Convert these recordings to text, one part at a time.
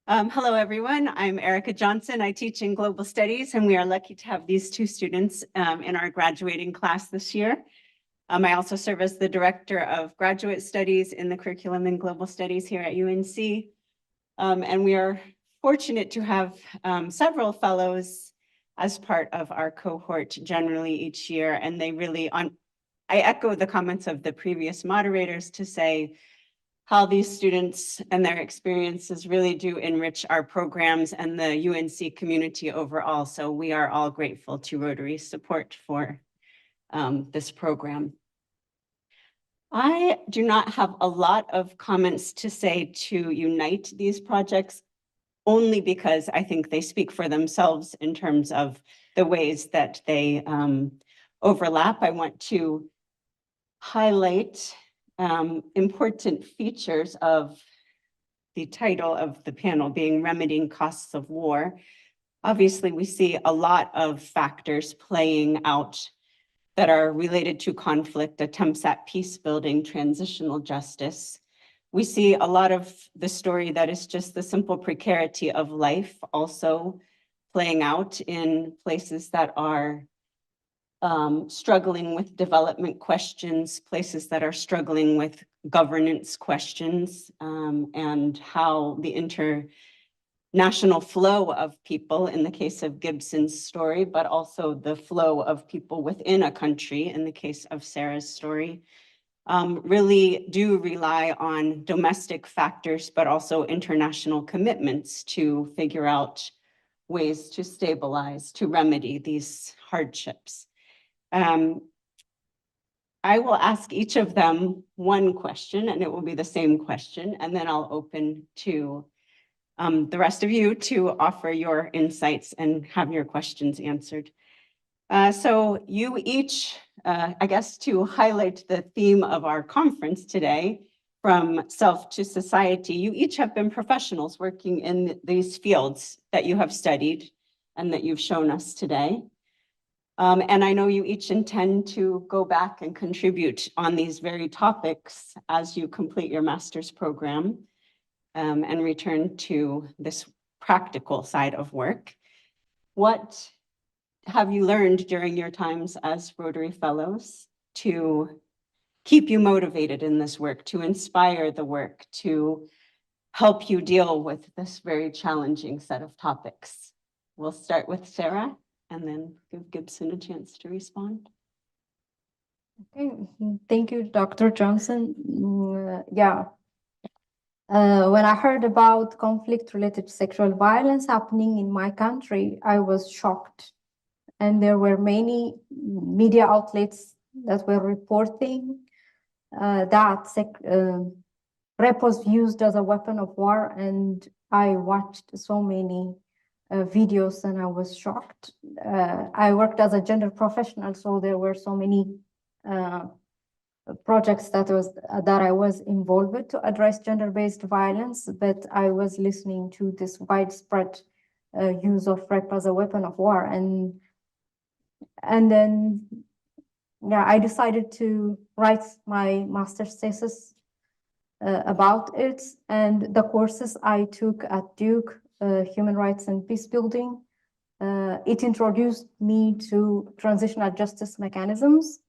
Hello, everyone. I'm Erica Johnson. I teach in Global Studies, and we are lucky to have these two students in our graduating class this year. I also serve as the Director of Graduate Studies in the Curriculum in Global Studies here at UNC. And we are fortunate to have several fellows as part of our cohort generally each year. And they really, I echo the comments of the previous moderators to say how these students and their experiences really do enrich our programs and the UNC community overall. So we are all grateful to Rotary's support for this program. I do not have a lot of comments to say to unite these projects, only because I think they speak for themselves in terms of the ways that they overlap. I want to highlight important features of the title of the panel being Remedying Costs of War. Obviously, we see a lot of factors playing out that are related to conflict, attempts at peace building, transitional justice. We see a lot of the story that is just the simple precarity of life also playing out in places that are struggling with development questions, places that are struggling with governance questions, and how the international flow of people in the case of Gibson's story, but also the flow of people within a country in the case of Sara's story, really do rely on domestic factors, but also international commitments to figure out ways to stabilize, to remedy these hardships. I will ask each of them one question, and it will be the same question, and then I'll open to the rest of you to offer your insights and have your questions answered. So you each, I guess to highlight the theme of our conference today, from self to society, you each have been professionals working in these fields that you have studied and that you've shown us today. And I know you each intend to go back and contribute on these very topics as you complete your master's program and return to this practical side of work. What have you learned during your times as Rotary Fellows to keep you motivated in this work, to inspire the work, to help you deal with this very challenging set of topics? We'll start with Sara and then give Gibson a chance to respond. Okay, thank you, Dr. Johnson. When I heard about conflict related to sexual violence happening in my country, I was shocked. And there were many media outlets that were reporting that rape was used as a weapon of war. And I watched so many videos and I was shocked. I worked as a gender professional, so there were so many projects that I was involved with to address gender-based violence, but I was listening to this widespread use of rape as a weapon of war, and then I decided to write my master's thesis about it, and the courses I took at Duke, Human Rights and Peace Building, it introduced me to transitional justice mechanisms.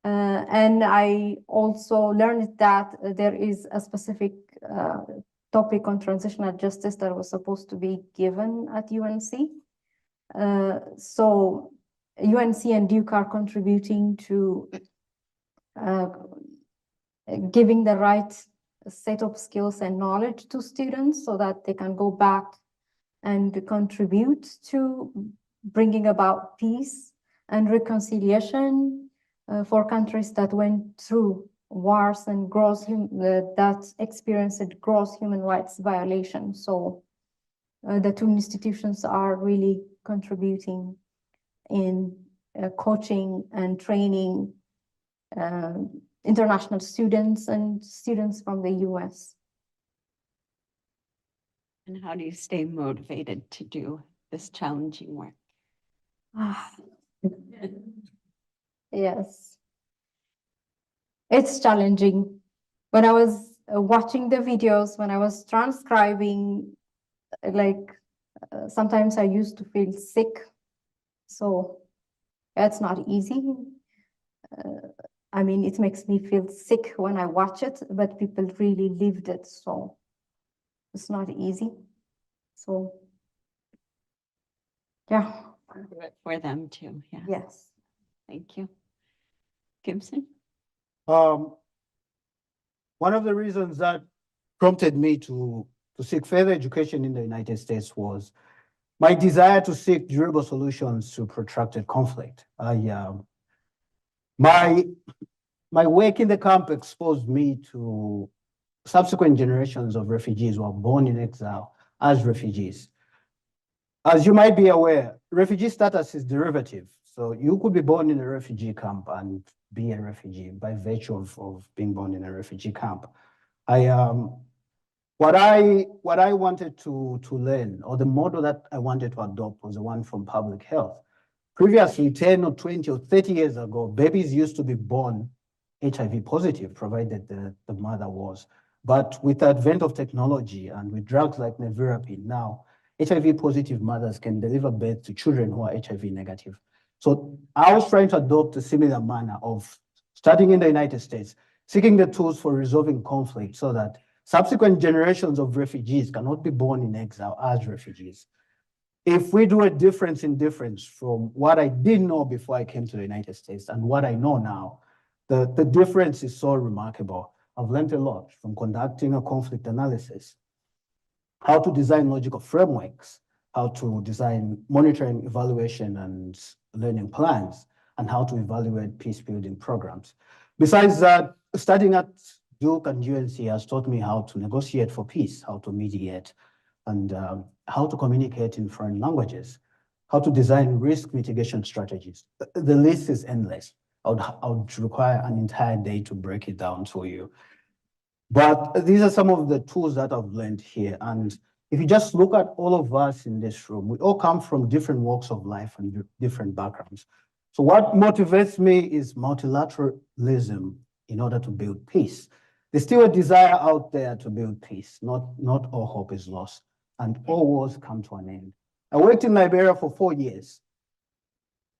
And I also learned that there is a specific topic on transitional justice that was supposed to be given at UNC. So UNC and Duke are contributing to giving the right set of skills and knowledge to students so that they can go back and contribute to bringing about peace and reconciliation for countries that went through wars and that experienced gross human rights violations. So the two institutions are really contributing in coaching and training international students and students from the US. And how do you stay motivated to do this challenging work? Yes, it's challenging. When I was watching the videos, when I was transcribing like sometimes I used to feel sick. So it's not easy. I mean, it makes me feel sick when I watch it, but people really lived it. So it's not easy. So yeah. Do it for them too. Yeah. Yes. Thank you. Gibson? One of the reasons that prompted me to seek further education in the United States was my desire to seek durable solutions to protracted conflict. My work in the camp exposed me to subsequent generations of refugees who were born in exile as refugees. As you might be aware, refugee status is derivative. So you could be born in a refugee camp and be a refugee by virtue of being born in a refugee camp. What I wanted to learn, or the model that I wanted to adopt, was the one from public health. Previously, 10 or 20 or 30 years ago, babies used to be born HIV positive, provided the mother was. But with the advent of technology and with drugs like nevirapine now, HIV positive mothers can deliver birth to children who are HIV negative. So I was trying to adopt a similar manner of starting in the United States, seeking the tools for resolving conflict so that subsequent generations of refugees cannot be born in exile as refugees. If we do a difference in difference from what I didn't know before I came to the United States and what I know now, the difference is so remarkable. I've learned a lot from conducting a conflict analysis, how to design logical frameworks, how to design monitoring, evaluation, and learning plans, and how to evaluate peace building programs. Besides that, studying at Duke and UNC has taught me how to negotiate for peace, how to mediate, and how to communicate in foreign languages, how to design risk mitigation strategies. The list is endless. I would require an entire day to break it down for you. But these are some of the tools that I've learned here. And if you just look at all of us in this room, we all come from different walks of life and different backgrounds. So what motivates me is multilateralism in order to build peace. There's still a desire out there to build peace. Not all hope is lost, and all wars come to an end. I worked in Liberia for 4 years.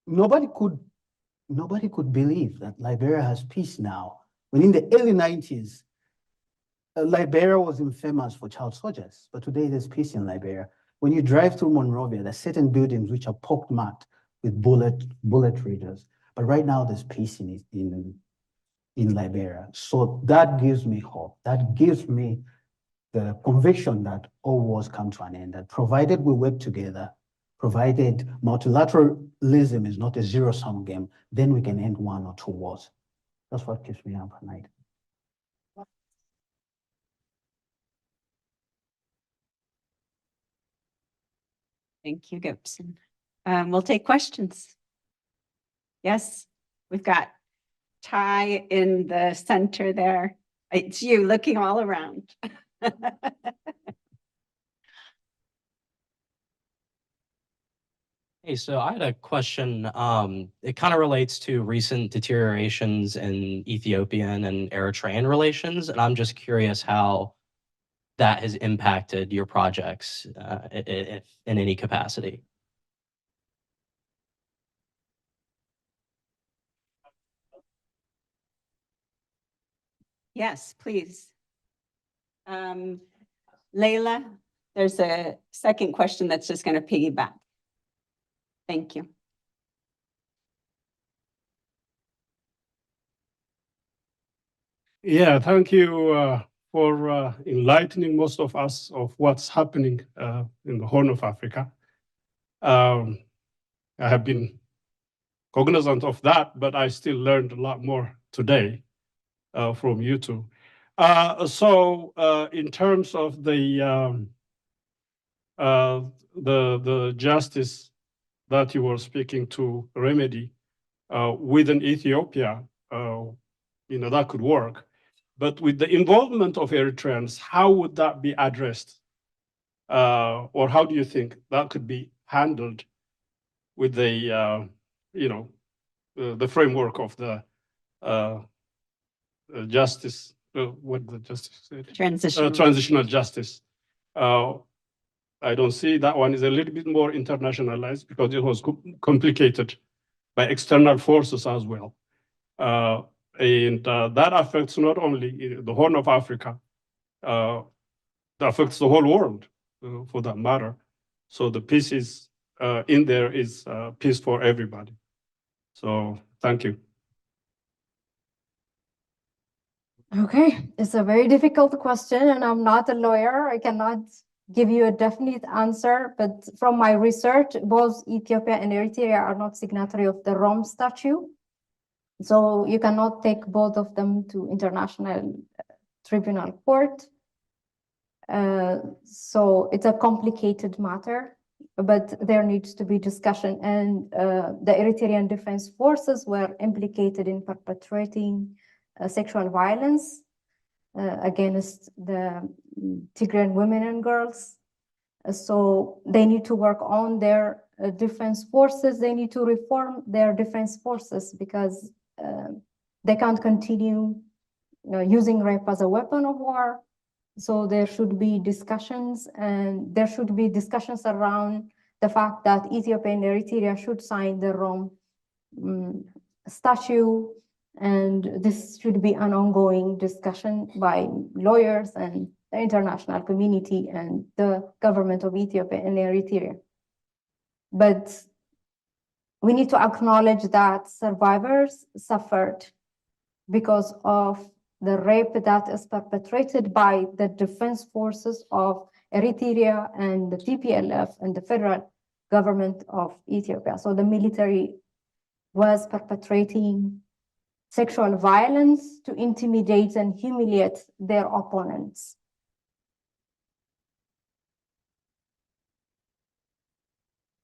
Nobody could believe that Liberia has peace now. When in the early 90s, Liberia was infamous for child soldiers, but today there's peace in Liberia. When you drive through Monrovia, there's certain buildings which are pockmarked with bullet readers, but right now there's peace in Liberia. So that gives me hope. That gives me the conviction that all wars come to an end, that provided we work together, provided multilateralism is not a zero-sum game, then we can end 1 or 2 wars. That's what keeps me up at night. Thank you, Gibson. We'll take questions. Yes, we've got Ty in the center there. It's you looking all around. Hey, so I had a question. It kind of relates to recent deteriorations in Ethiopian and Eritrean relations, and I'm just curious how that has impacted your projects, if in any capacity. Yes, please. Layla, there's a second question that's just going to piggyback. Thank you. Yeah, thank you for enlightening most of us of what's happening in the Horn of Africa. I have been cognizant of that, but I still learned a lot more today from you two. So in terms of the justice that you were speaking to remedy within Ethiopia, that could work. But with the involvement of Eritreans, how would that be addressed? Or how do you think that could be handled with the, the framework of the justice, what the justice said? Transitional. Transitional justice. I don't see that one is a little bit more internationalized because it was complicated by external forces as well. And that affects not only the Horn of Africa, that affects the whole world for that matter. So the peace is in there is peace for everybody. So thank you. Okay, it's a very difficult question, and I'm not a lawyer. I cannot give you a definite answer, but from my research, both Ethiopia and Eritrea are not signatory of the Rome Statute. So you cannot take both of them to international tribunal court. So it's a complicated matter, but there needs to be discussion. And the Eritrean Defense Forces were implicated in perpetrating sexual violence against the Tigrayan women and girls. So they need to work on their defense forces. They need to reform their defense forces because they can't continue using rape as a weapon of war. So there should be discussions, and there should be discussions around the fact that Ethiopia and Eritrea should sign the Rome Statute, and this should be an ongoing discussion by lawyers and the international community and the government of Ethiopia and Eritrea. But we need to acknowledge that survivors suffered because of the rape that is perpetrated by the defense forces of Eritrea and the TPLF and the federal government of Ethiopia. So the military was perpetrating sexual violence to intimidate and humiliate their opponents.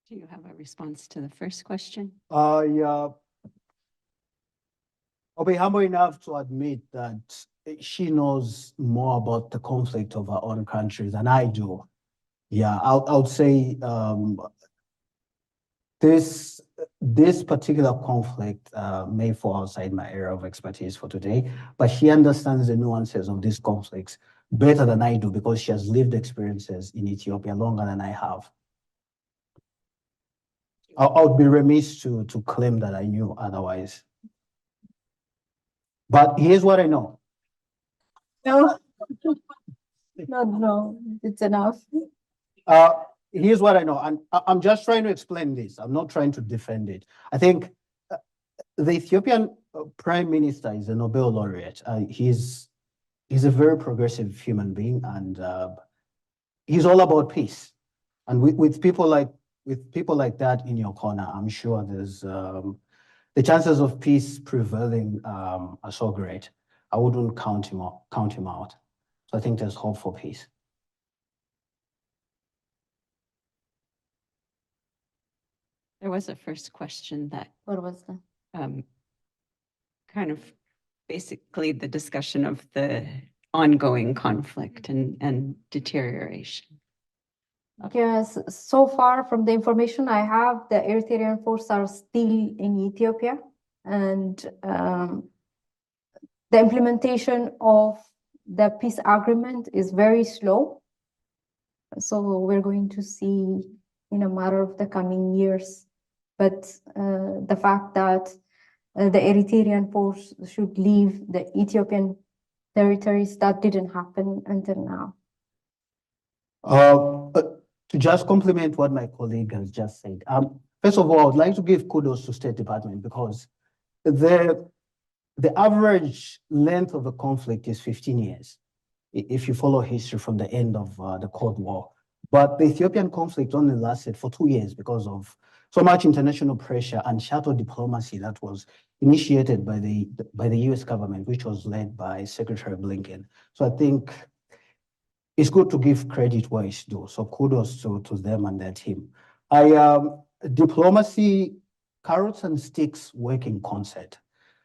Do you have a response to the first question? Yeah. I'll be humble enough to admit that she knows more about the conflict of her own country than I do. Yeah, I would say this particular conflict may fall outside my area of expertise for today, but she understands the nuances of these conflicts better than I do because she has lived experiences in Ethiopia longer than I have. I would be remiss to claim that I knew otherwise. But here's what I know. No, no, it's enough. Here's what I know, and I'm just trying to explain this. I'm not trying to defend it. I think the Ethiopian Prime Minister is a Nobel laureate. He's a very progressive human being, and he's all about peace. And with people like that in your corner, I'm sure there's the chances of peace prevailing are so great. I wouldn't count him out. So I think there's hope for peace. There was a first question that What was that? kind of basically the discussion of the ongoing conflict and deterioration. Yes, so far from the information I have, the Eritrean forces are still in Ethiopia, and the implementation of the peace agreement is very slow. So we're going to see in a matter of the coming years. But the fact that the Eritrean force should leave the Ethiopian territories, that didn't happen until now. To just complement what my colleague has just said, first of all, I would like to give kudos to State Department because the average length of a conflict is 15 years, if you follow history from the end of the Cold War. But the Ethiopian conflict only lasted for 2 years because of so much international pressure and shadow diplomacy that was initiated by the US government, which was led by Secretary Blinken. So I think it's good to give credit where it's due. So kudos to them and their team. Diplomacy, carrots and sticks work in concert.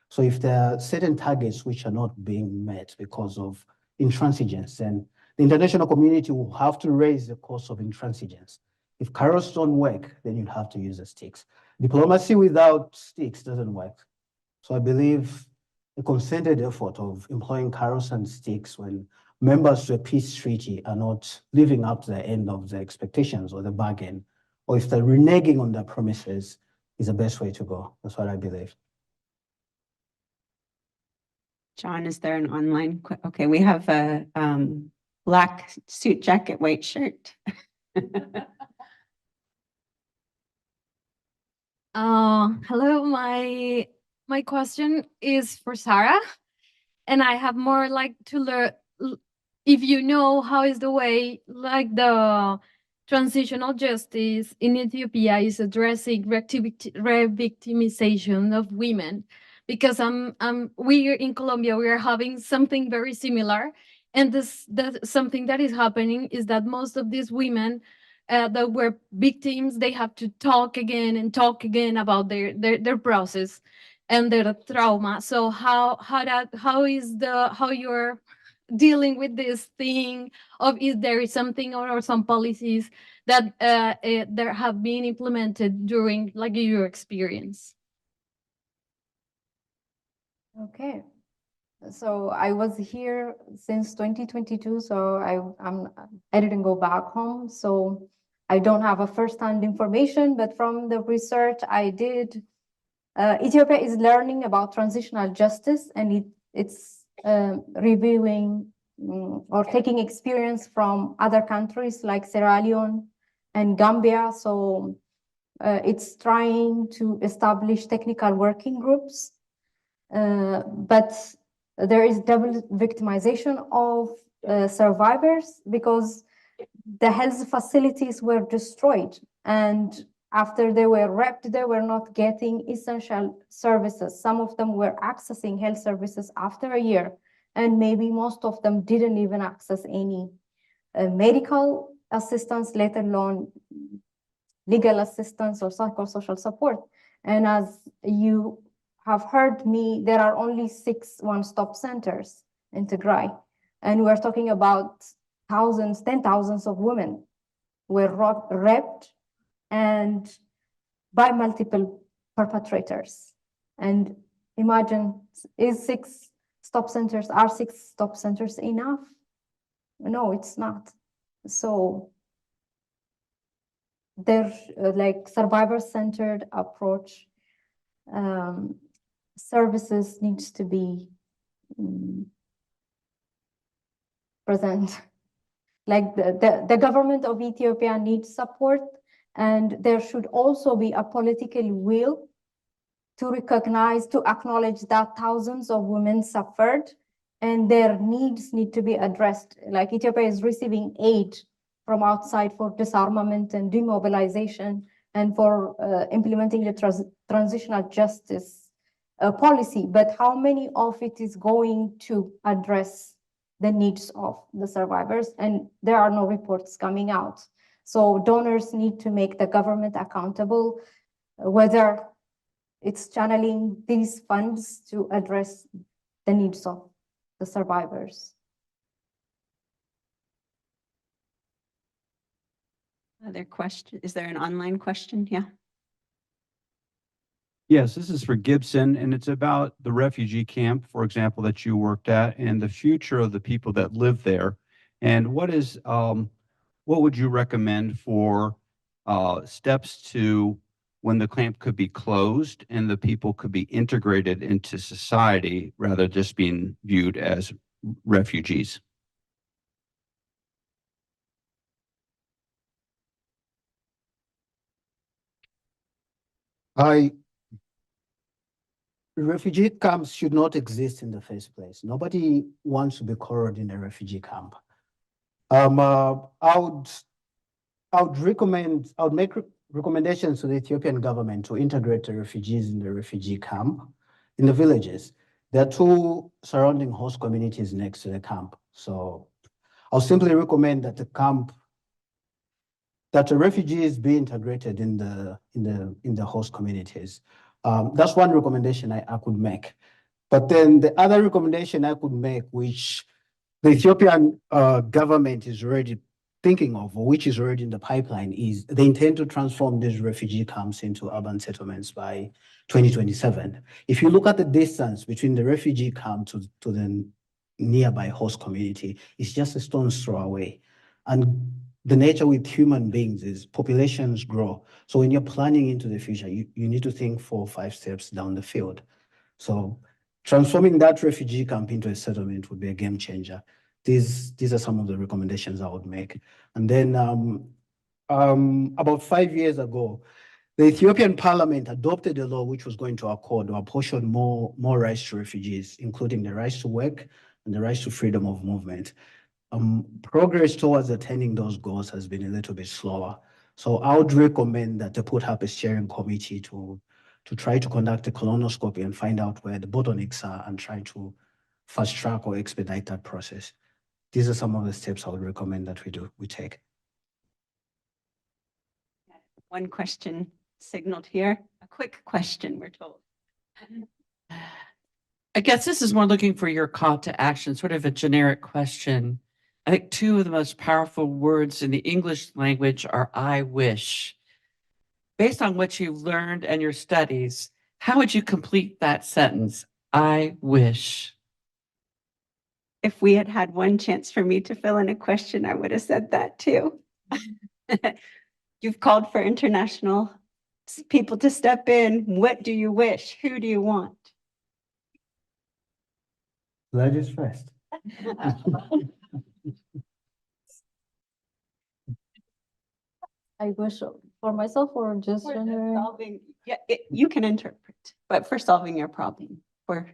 So if there are certain targets which are not being met because of intransigence, then the international community will have to raise the cost of intransigence. If carrots don't work, then you'd have to use the sticks. Diplomacy without sticks doesn't work. So I believe a concerted effort of employing carrots and sticks when members to a peace treaty are not living up to the end of the expectations or the bargain, or if they're reneging on their promises, is the best way to go. That's what I believe. John, is there an online? Okay, we have a black suit jacket, white shirt. Hello, my question is for Sara, and I have more like to learn if you know how is the way like the transitional justice in Ethiopia is addressing re-victimization of women, because we in Colombia we are having something very similar, and that something that is happening is that most of these women that were victims, they have to talk again and talk again about their process and their trauma. So how you're dealing with this thing of, is there something or some policies that there have been implemented during like your experience? Okay. So I was here since 2022, so I didn't go back home. So I don't have a first-hand information, but from the research I did, Ethiopia is learning about transitional justice, and it's reviewing or taking experience from other countries like Sierra Leone and Gambia. So it's trying to establish technical working groups, but there is double victimization of survivors because the health facilities were destroyed, and after they were raped, they were not getting essential services. Some of them were accessing health services after a year, and maybe most of them didn't even access any medical assistance, let alone legal assistance or psychosocial support. And as you have heard me, there are only 6 one-stop centers in Tigray. And we're talking about thousands, 10,000s of women were raped and by multiple perpetrators. And imagine, are 6 stop centers enough? No, it's not. So there's like survivor-centered approach. Services needs to be present. Like the government of Ethiopia needs support, and there should also be a political will to recognize, to acknowledge that thousands of women suffered and their needs need to be addressed. Like Ethiopia is receiving aid from outside for disarmament and demobilization and for implementing the transitional justice policy, but how many of it is going to address the needs of the survivors? And there are no reports coming out. So donors need to make the government accountable, whether it's channeling these funds to address the needs of the survivors. Other question? Is there an online question? Yeah. Yes, this is for Gibson, and it's about the refugee camp, for example, that you worked at, and the future of the people that live there. And what would you recommend for steps to when the camp could be closed and the people could be integrated into society rather just being viewed as refugees? Refugee camps should not exist in the first place. Nobody wants to be quartered in a refugee camp. I would make recommendations to the Ethiopian government to integrate the refugees in the refugee camp in the villages. There are 2 surrounding host communities next to the camp. So I'll simply recommend that the refugees be integrated in the host communities. That's one recommendation I could make. But then the other recommendation I could make, which the Ethiopian government is already thinking of, or which is already in the pipeline, is they intend to transform these refugee camps into urban settlements by 2027. If you look at the distance between the refugee camp to the nearby host community. It's just a stone's throw away. And the nature with human beings is populations grow. So when you're planning into the future, you need to think 4 or 5 steps down the field. So transforming that refugee camp into a settlement would be a game changer. These are some of the recommendations I would make. And then about 5 years ago, the Ethiopian parliament adopted a law which was going to accord or apportion more rights to refugees, including the rights to work and the rights to freedom of movement. Progress towards attaining those goals has been a little bit slower. So I would recommend that they put up a steering committee to try to conduct a colonoscopy and find out where the bottlenecks are and try to fast track or expedite that process. These are some of the steps I would recommend that we take. One question signaled here, a quick question, we're told. I guess this is more looking for your call to action, sort of a generic question. I think 2 of the most powerful words in the English language are I wish. Based on what you've learned and your studies, how would you complete that sentence? I wish. If we had had one chance for me to fill in a question, I would have said that too. You've called for international people to step in. What do you wish? Who do you want? Ladies first. I wish for myself or just For generally? solving, yeah, you can interpret, but for solving your problem, for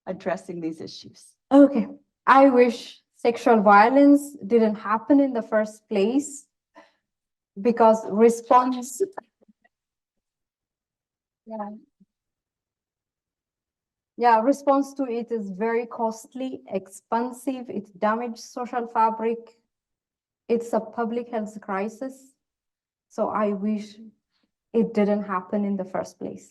addressing these issues. Okay, I wish sexual violence didn't happen in the first place because response. Yeah. Yeah, response to it is very costly, expensive, it damages social fabric. It's a public health crisis. So I wish it didn't happen in the first place.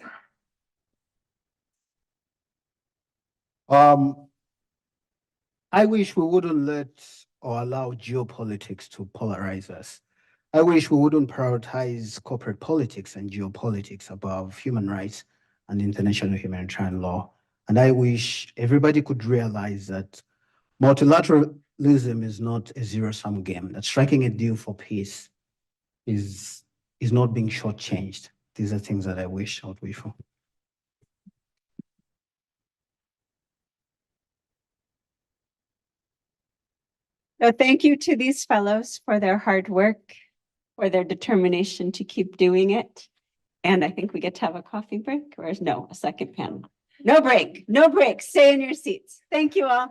I wish we wouldn't let or allow geopolitics to polarize us. I wish we wouldn't prioritize corporate politics and geopolitics above human rights and international humanitarian law. And I wish everybody could realize that multilateralism is not a zero-sum game, that striking a deal for peace is not being shortchanged. These are things that I wish I would wish for. So thank you to these fellows for their hard work, for their determination to keep doing it. And I think we get to have a coffee break, or no, a second panel. No break, no break. Stay in your seats. Thank you all.